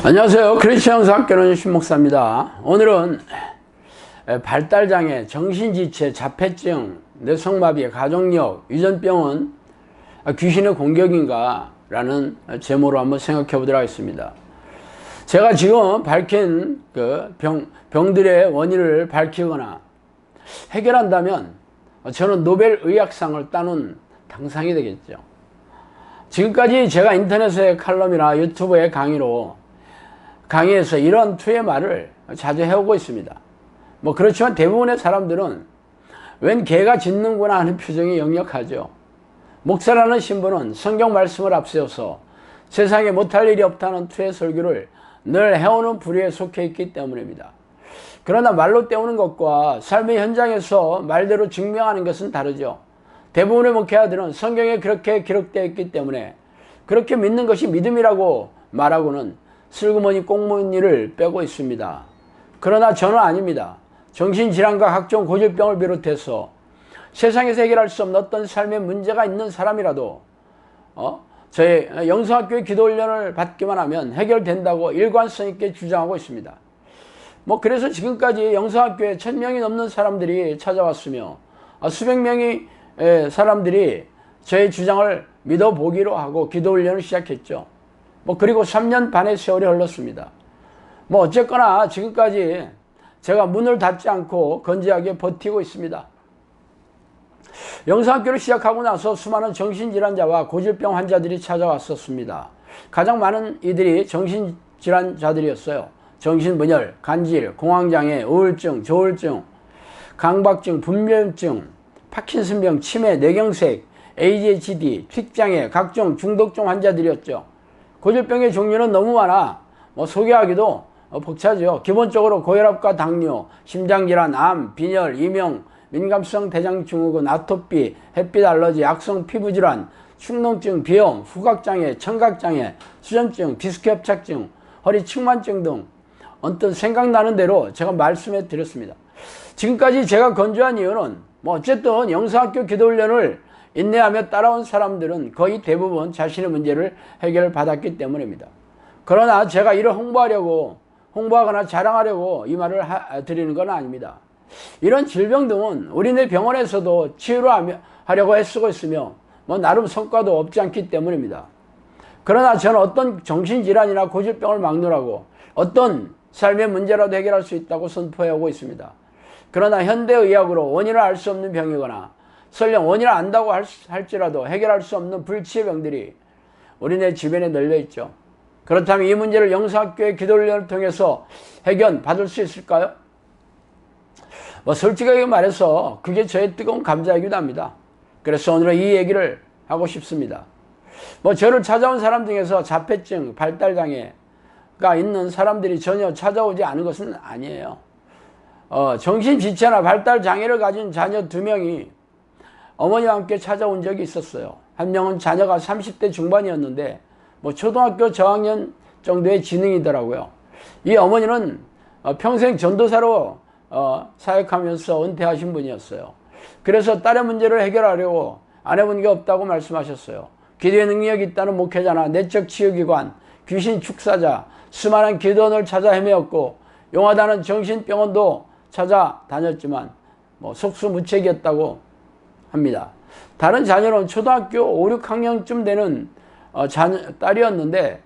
안녕하세요. 크리스천 영상학교는 신목사입니다. 오늘은 발달장애, 정신지체, 자폐증, 뇌성마비, 가족력, 유전병은 귀신의 공격인가? 라는 제목으로 한번 생각해 보도록 하겠습니다. 제가 지금 밝힌 그 병들의 원인을 밝히거나 해결한다면 저는 노벨 의학상을 따는 당상이 되겠죠. 지금까지 제가 인터넷의 칼럼이나 유튜브의 강의에서 이런 투의 말을 자주 해오고 있습니다. 그렇지만 대부분의 사람들은 웬 개가 짖는구나 하는 표정이 역력하죠. 목사라는 신분은 성경 말씀을 앞세워서 세상에 못할 일이 없다는 투의 설교를 늘 해오는 부류에 속해 있기 때문입니다. 그러나 말로 때우는 것과 삶의 현장에서 말대로 증명하는 것은 다르죠. 대부분의 목회자들은 성경에 그렇게 기록되어 있기 때문에 그렇게 믿는 것이 믿음이라고 말하고는 슬그머니 꽁무니를 빼고 있습니다. 그러나 저는 아닙니다. 정신질환과 각종 고질병을 비롯해서 세상에서 해결할 수 없는 어떤 삶의 문제가 있는 사람이라도 저희 영성학교의 기도훈련을 받기만 하면 해결된다고 일관성 있게 주장하고 있습니다. 그래서 지금까지 영성학교에 1000명이 넘는 사람들이 찾아왔으며 수백 명의 사람들이 저의 주장을 믿어보기로 하고 기도훈련을 시작했죠. 그리고 3년 반의 세월이 흘렀습니다. 어쨌거나 지금까지 제가 문을 닫지 않고 건재하게 버티고 있습니다. 영성학교를 시작하고 나서 수많은 정신질환자와 고질병 환자들이 찾아왔었습니다. 가장 많은 이들이 정신질환자들이었어요. 정신분열, 간질, 공황장애, 우울증, 조울증, 강박증, 분별증, 파킨슨병, 치매, 뇌경색, ADHD, 틱장애, 각종 중독증 환자들이었죠. 고질병의 종류는 너무 많아 소개하기도 벅차죠. 기본적으로 고혈압과 당뇨, 심장질환, 암, 빈혈, 이명, 민감성 대장증후군, 아토피, 햇빛 알러지, 악성 피부질환, 축농증, 비염, 후각장애, 청각장애, 수전증, 디스크 협착증, 허리 측만증 등 언뜻 생각나는 대로 제가 말씀해 드렸습니다. 지금까지 제가 건조한 이유는 어쨌든 영성학교 기도훈련을 인내하며 따라온 사람들은 거의 대부분 자신의 문제를 해결받았기 때문입니다. 그러나 제가 이를 홍보하거나 자랑하려고 이 말을 드리는 건 아닙니다. 이런 질병 등은 우리네 병원에서도 치유를 하려고 애쓰고 있으며 나름 성과도 없지 않기 때문입니다. 그러나 저는 어떤 정신질환이나 고질병을 막느라고 어떤 삶의 문제라도 해결할 수 있다고 선포해오고 있습니다. 그러나 현대의학으로 원인을 알 수 없는 병이거나 설령 원인을 안다고 할지라도 해결할 수 없는 불치의 병들이 우리네 주변에 널려있죠. 그렇다면 이 문제를 영성학교의 기도훈련을 통해서 해결받을 수 있을까요? 솔직하게 말해서 그게 저의 뜨거운 감자이기도 합니다. 그래서 오늘은 이 얘기를 하고 싶습니다. 저를 찾아온 사람 중에서 자폐증, 발달장애가 있는 사람들이 전혀 찾아오지 않은 것은 아니에요. 정신지체나 발달장애를 가진 자녀 2명이 어머니와 함께 찾아온 적이 있었어요. 한 명은 자녀가 30대 중반이었는데 초등학교 저학년 정도의 지능이더라고요. 이 어머니는 평생 전도사로 사역하면서 은퇴하신 분이었어요. 그래서 딸의 문제를 해결하려고 안 해본 게 없다고 말씀하셨어요. 기도의 능력이 있다는 목회자나 내적 치유기관, 귀신 축사자, 수많은 기도원을 찾아 헤매었고 용하다는 정신병원도 찾아다녔지만 속수무책이었다고 합니다. 다른 자녀는 초등학교 5, 6학년쯤 되는 딸이었는데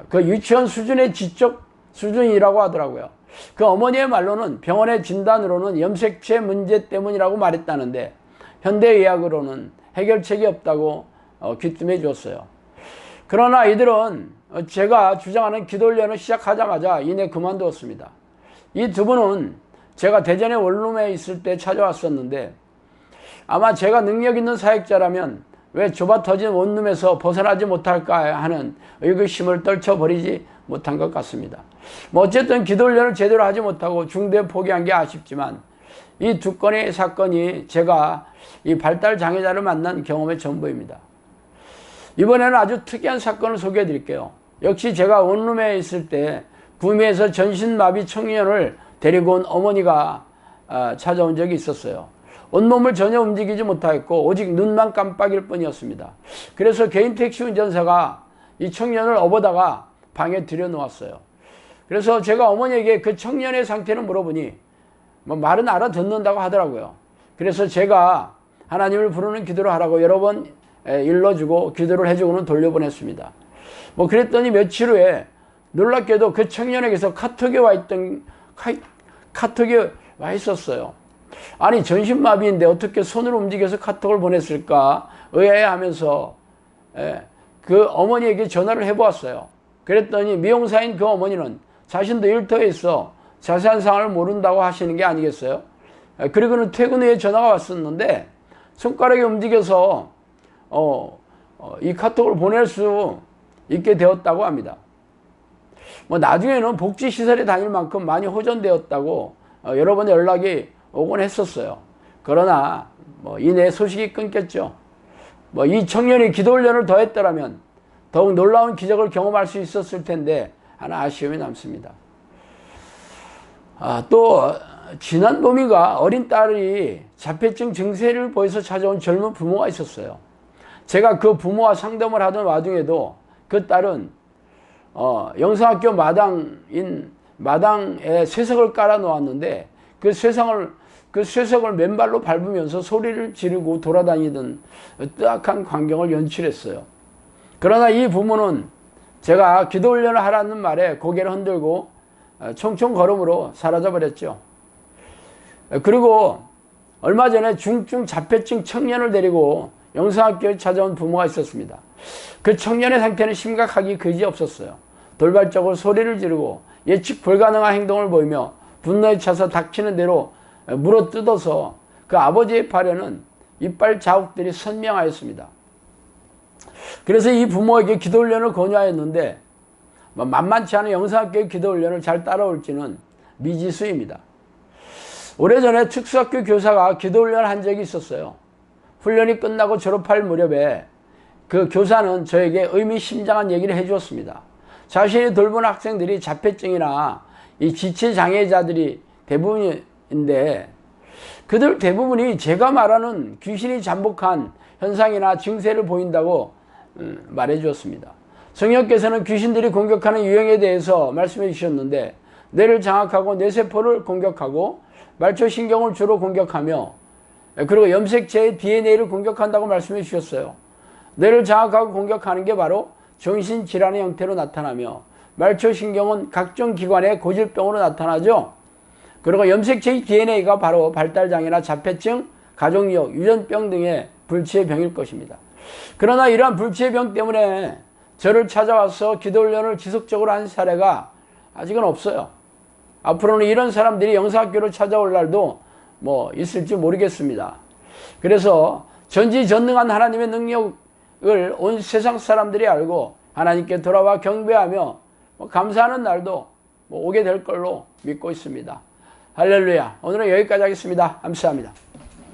그 유치원 수준의 지적 수준이라고 하더라고요. 그 어머니의 말로는 병원의 진단으로는 염색체 문제 때문이라고 말했다는데 현대의학으로는 해결책이 없다고 귀뜸해 주었어요. 그러나 이들은 제가 주장하는 기도훈련을 시작하자마자 이내 그만두었습니다. 이 2분은 제가 대전의 원룸에 있을 때 찾아왔었는데 아마 제가 능력 있는 사역자라면 왜 좁아터진 원룸에서 벗어나지 못할까 하는 의구심을 떨쳐버리지 못한 것 같습니다. 어쨌든 기도훈련을 제대로 하지 못하고 중도에 포기한 게 아쉽지만 이 2건의 사건이 제가 이 발달장애자를 만난 경험의 전부입니다. 이번에는 아주 특이한 사건을 소개해 드릴게요. 역시 제가 원룸에 있을 때 구미에서 전신마비 청년을 데리고 온 어머니가 찾아온 적이 있었어요. 온몸을 전혀 움직이지 못하였고 오직 눈만 깜빡일 뿐이었습니다. 그래서 개인 택시 운전사가 이 청년을 업어다가 방에 들여놓았어요. 그래서 제가 어머니에게 그 청년의 상태를 물어보니 뭐 말은 알아듣는다고 하더라고요. 그래서 제가 하나님을 부르는 기도를 하라고 여러 번 일러주고 기도를 해주고는 돌려보냈습니다. 뭐 그랬더니 며칠 후에 놀랍게도 그 청년에게서 카톡이 와 있었어요. 아니 전신마비인데 어떻게 손으로 움직여서 카톡을 보냈을까 의아해하면서 그 어머니에게 전화를 해보았어요. 그랬더니 미용사인 그 어머니는 자신도 일터에 있어 자세한 상황을 모른다고 하시는 게 아니겠어요? 그리고는 퇴근 후에 전화가 왔었는데 손가락이 움직여서 이 카톡을 보낼 수 있게 되었다고 합니다. 뭐 나중에는 복지시설에 다닐 만큼 많이 호전되었다고 여러 번 연락이 오곤 했었어요. 그러나 뭐 이내 소식이 끊겼죠. 뭐 이 청년이 기도 훈련을 더 했더라면 더욱 놀라운 기적을 경험할 수 있었을 텐데 하나 아쉬움이 남습니다. 또 지난 봄인가 어린 딸이 자폐증 증세를 보여서 찾아온 젊은 부모가 있었어요. 제가 그 부모와 상담을 하던 와중에도 그 딸은 영상학교 마당에 쇠석을 깔아 놓았는데 그 쇠석을 맨발로 밟으면서 소리를 지르고 돌아다니던 뜨악한 광경을 연출했어요. 그러나 이 부모는 제가 기도 훈련을 하라는 말에 고개를 흔들고 총총 걸음으로 사라져버렸죠. 그리고 얼마 전에 중증 자폐증 청년을 데리고 영상학교에 찾아온 부모가 있었습니다. 그 청년의 상태는 심각하기 그지없었어요. 돌발적으로 소리를 지르고 예측 불가능한 행동을 보이며 분노에 차서 닥치는 대로 물어뜯어서 그 아버지의 팔에는 이빨 자국들이 선명하였습니다. 그래서 이 부모에게 기도 훈련을 권유하였는데 만만치 않은 영상학교의 기도 훈련을 잘 따라올지는 미지수입니다. 오래전에 특수학교 교사가 기도 훈련을 한 적이 있었어요. 훈련이 끝나고 졸업할 무렵에 그 교사는 저에게 의미심장한 얘기를 해주었습니다. 자신이 돌보는 학생들이 자폐증이나 이 지체장애자들이 대부분인데 그들 대부분이 제가 말하는 귀신이 잠복한 현상이나 증세를 보인다고 말해 주었습니다. 성령께서는 귀신들이 공격하는 유형에 대해서 말씀해 주셨는데 뇌를 장악하고 뇌세포를 공격하고 말초신경을 주로 공격하며 그리고 염색체의 DNA를 공격한다고 말씀해 주셨어요. 뇌를 장악하고 공격하는 게 바로 정신질환의 형태로 나타나며 말초신경은 각종 기관의 고질병으로 나타나죠. 그리고 염색체의 DNA가 바로 발달장애나 자폐증, 가족력, 유전병 등의 불치의 병일 것입니다. 그러나 이러한 불치의 병 때문에 저를 찾아와서 기도훈련을 지속적으로 한 사례가 아직은 없어요. 앞으로는 이런 사람들이 영상학교를 찾아올 날도 뭐 있을지 모르겠습니다. 그래서 전지전능한 하나님의 능력을 온 세상 사람들이 알고 하나님께 돌아와 경배하며 감사하는 날도 오게 될 걸로 믿고 있습니다. 할렐루야. 오늘은 여기까지 하겠습니다. 감사합니다.